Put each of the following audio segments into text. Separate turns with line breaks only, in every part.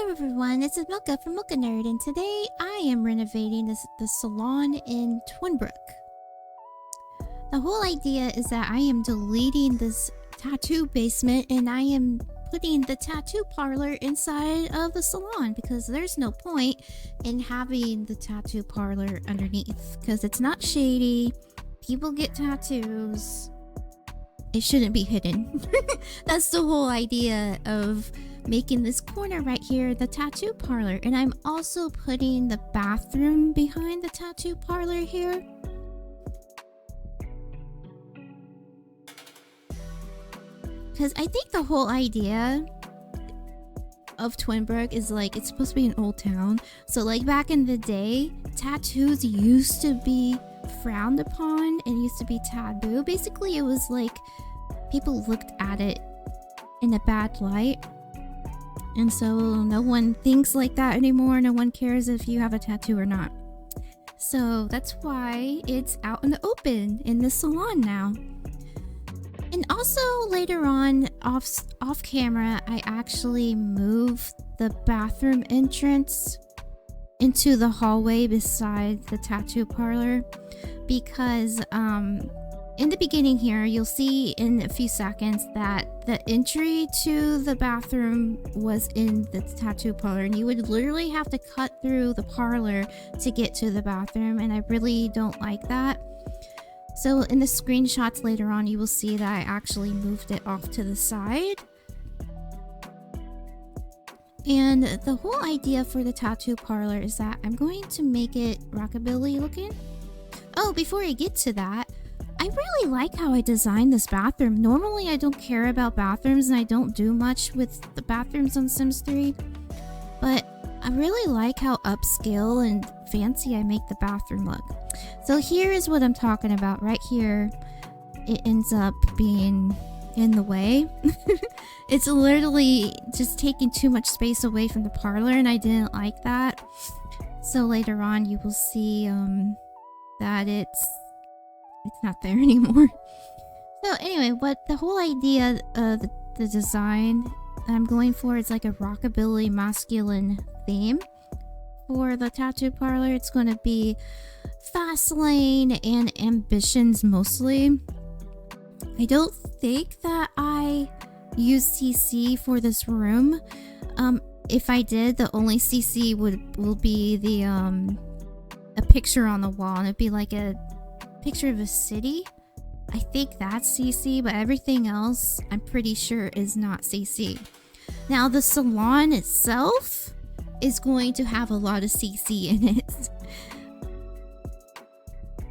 Hello everyone, this is Milka from Milka Nerd, and today I am renovating the salon in Twinbrook. The whole idea is that I am deleting this tattoo basement and I am putting the tattoo parlor inside of the salon because there's no point in having the tattoo parlor underneath because it's not shady. People get tattoos. It shouldn't be hidden. That's the whole idea of making this corner right here the tattoo parlor. And I'm also putting the bathroom behind the tattoo parlor here. Because I think the whole idea of Twinbrook is like it's supposed to be an old town. So like back in the day, tattoos used to be frowned upon and used to be taboo. Basically, it was like people looked at it in a bad light. And so no one thinks like that anymore. No one cares if you have a tattoo or not. So that's why it's out in the open in the salon now. And also later on, off camera, I actually moved the bathroom entrance into the hallway beside the tattoo parlor because in the beginning here, you'll see in a few seconds that the entry to the bathroom was in the tattoo parlor, and you would literally have to cut through the parlor to get to the bathroom, and I really don't like that. So in the screenshots later on, you will see that I actually moved it off to the side. And the whole idea for the tattoo parlor is that I'm going to make it rockabilly looking. Oh, before I get to that, I really like how I designed this bathroom. Normally I don't care about bathrooms and I don't do much with the bathrooms on Sims 3. But I really like how upscale and fancy I make the bathroom look. So here is what I'm talking about. Right here, it ends up being in the way. It's literally just taking too much space away from the parlor and I didn't like that. So later on you will see that it's not there anymore. So anyway, what the whole idea of the design I'm going for is like a rockabilly masculine theme for the tattoo parlor. It's going to be fast lane and ambitions mostly. I don't think that I use CC for this room. If I did, the only CC will be the a picture on the wall, and it'd be like a picture of a city. I think that's CC, but everything else I'm pretty sure is not CC. Now the salon itself is going to have a lot of CC in it.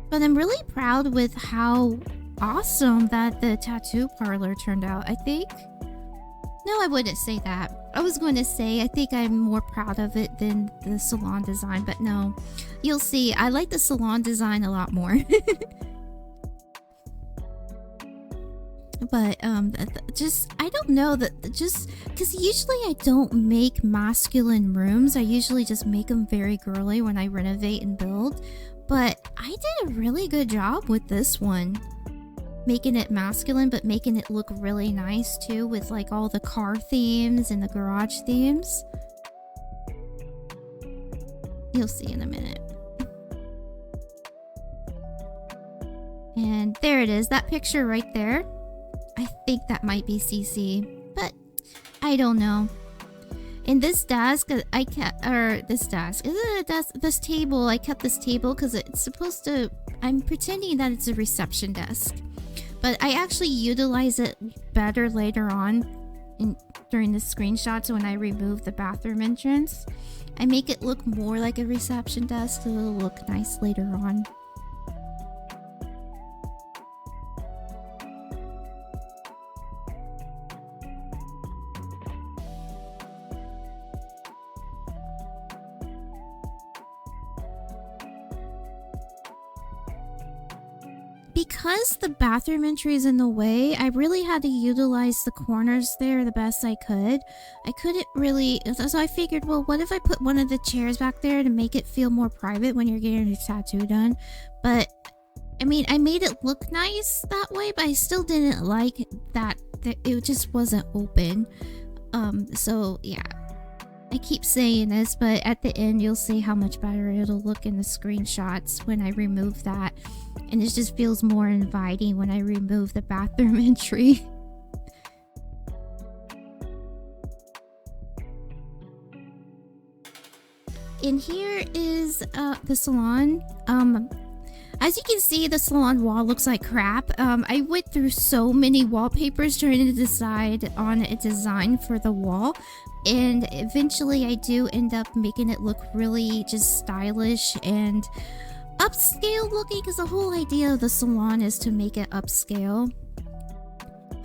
But I'm really proud with how awesome that the tattoo parlor turned out. I think, no, I wouldn't say that. I was going to say I think I'm more proud of it than the salon design, but no, you'll see. I like the salon design a lot more. But just I don't know, that just because usually I don't make masculine rooms. I usually just make them very girly when I renovate and build. But I did a really good job with this one, making it masculine but making it look really nice too, with like all the car themes and the garage themes. You'll see in a minute. And there it is, that picture right there. I think that might be CC, but I don't know. In this desk, I kept, or this desk, is it a desk? This table, I kept this table because it's supposed to, I'm pretending that it's a reception desk. But I actually utilize it better later on during the screenshots when I remove the bathroom entrance. I make it look more like a reception desk so it'll look nice later on. Because the bathroom entry is in the way, I really had to utilize the corners there the best I could. I couldn't really, so I figured, well, what if I put one of the chairs back there to make it feel more private when you're getting your tattoo done? But I mean, I made it look nice that way, but I still didn't like that it just wasn't open. So yeah. I keep saying this, but at the end you'll see how much better it'll look in the screenshots when I remove that. And it just feels more inviting when I remove the bathroom entry. And here is the salon. As you can see, the salon wall looks like crap. I went through so many wallpapers trying to decide on a design for the wall, and eventually I do end up making it look really just stylish and upscale looking, because the whole idea of the salon is to make it upscale.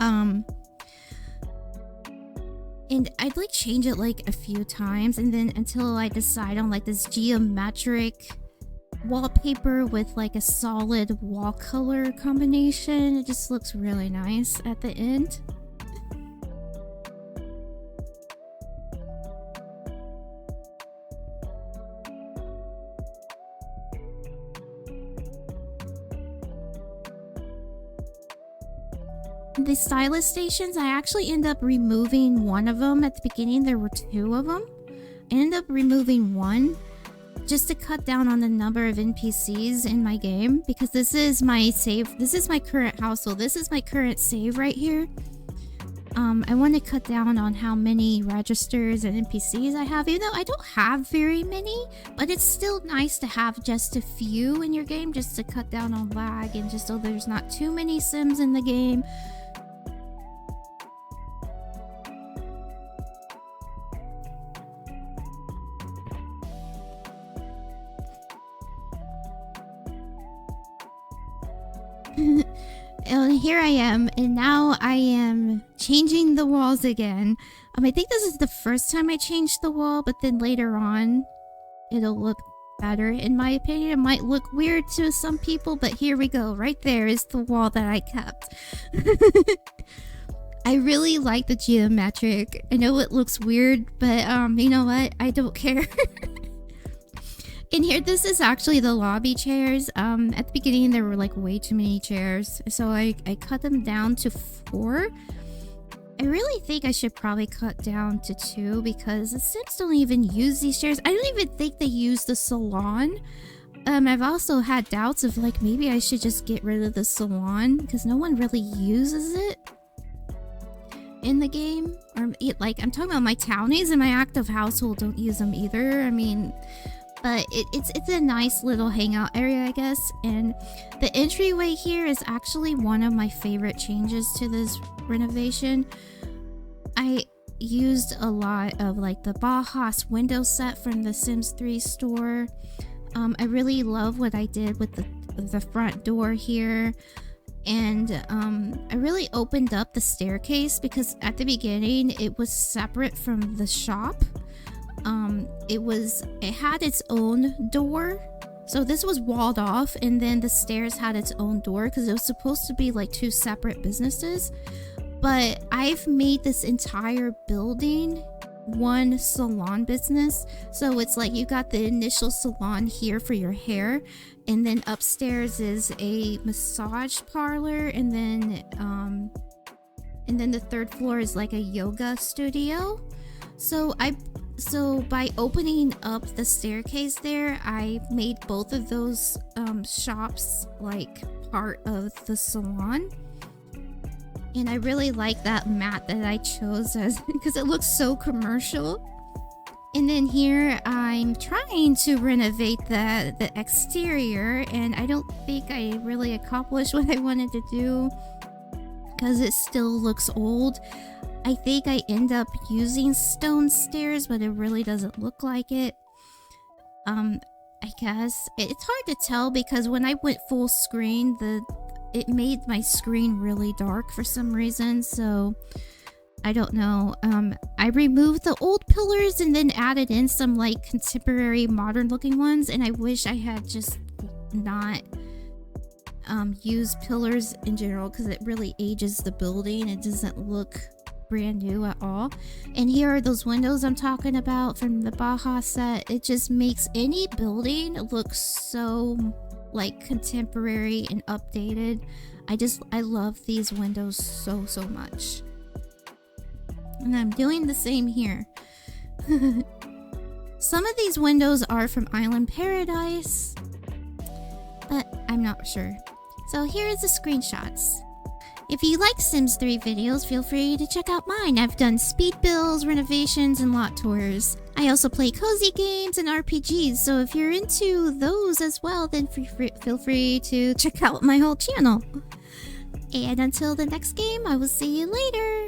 And I'd like change it like a few times, and then until I decide on like this geometric wallpaper with like a solid wall color combination. It just looks really nice at the end. The stylist stations, I actually end up removing one of them. At the beginning there were two of them. I ended up removing one just to cut down on the number of NPCs in my game, because this is my save. This is my current household. This is my current save right here. I want to cut down on how many registers and NPCs I have, even though I don't have very many, but it's still nice to have just a few in your game just to cut down on lag and just so there's not too many Sims in the game. And here I am, and now I am changing the walls again. I think this is the first time I changed the wall, but then later on it'll look better in my opinion. It might look weird to some people, but here we go. Right there is the wall that I kept. I really like the geometric. I know it looks weird, but you know what? I don't care. In here, this is actually the lobby chairs. At the beginning, there were like way too many chairs, so I cut them down to 4. I really think I should probably cut down to 2 because the Sims don't even use these chairs. I don't even think they use the salon. I've also had doubts of like maybe I should just get rid of the salon because no one really uses it in the game. Or like I'm talking about my townies and my active household don't use them either. I mean. But it's a nice little hangout area, I guess. And the entryway here is actually one of my favorite changes to this renovation. I used a lot of like the Bauhaus window set from the Sims 3 store. I really love what I did with the front door here. And I really opened up the staircase because at the beginning it was separate from the shop. It had its own door, so this was walled off, and then the stairs had its own door because it was supposed to be like 2 separate businesses. But I've made this entire building one salon business, so it's like you got the initial salon here for your hair, and then upstairs is a massage parlor, and then the 3rd floor is like a yoga studio. So by opening up the staircase there, I made both of those shops like part of the salon. And I really like that mat that I chose as because it looks so commercial. And then here I'm trying to renovate the exterior, and I don't think I really accomplished what I wanted to do because it still looks old. I think I end up using stone stairs, but it really doesn't look like it. I guess it's hard to tell because when I went full screen, it made my screen really dark for some reason. So I don't know. I removed the old pillars and then added in some like contemporary modern looking ones, and I wish I had just not used pillars in general because it really ages the building. It doesn't look brand new at all. And here are those windows I'm talking about from the Bauhaus set. It just makes any building look so like contemporary and updated. I love these windows so much. And I'm doing the same here. Some of these windows are from Island Paradise, but I'm not sure. So here is the screenshots. If you like Sims 3 videos, feel free to check out mine. I've done speed builds, renovations, and lot tours. I also play cozy games and RPGs, so if you're into those as well, then feel free to check out my whole channel. And until the next game, I will see you later.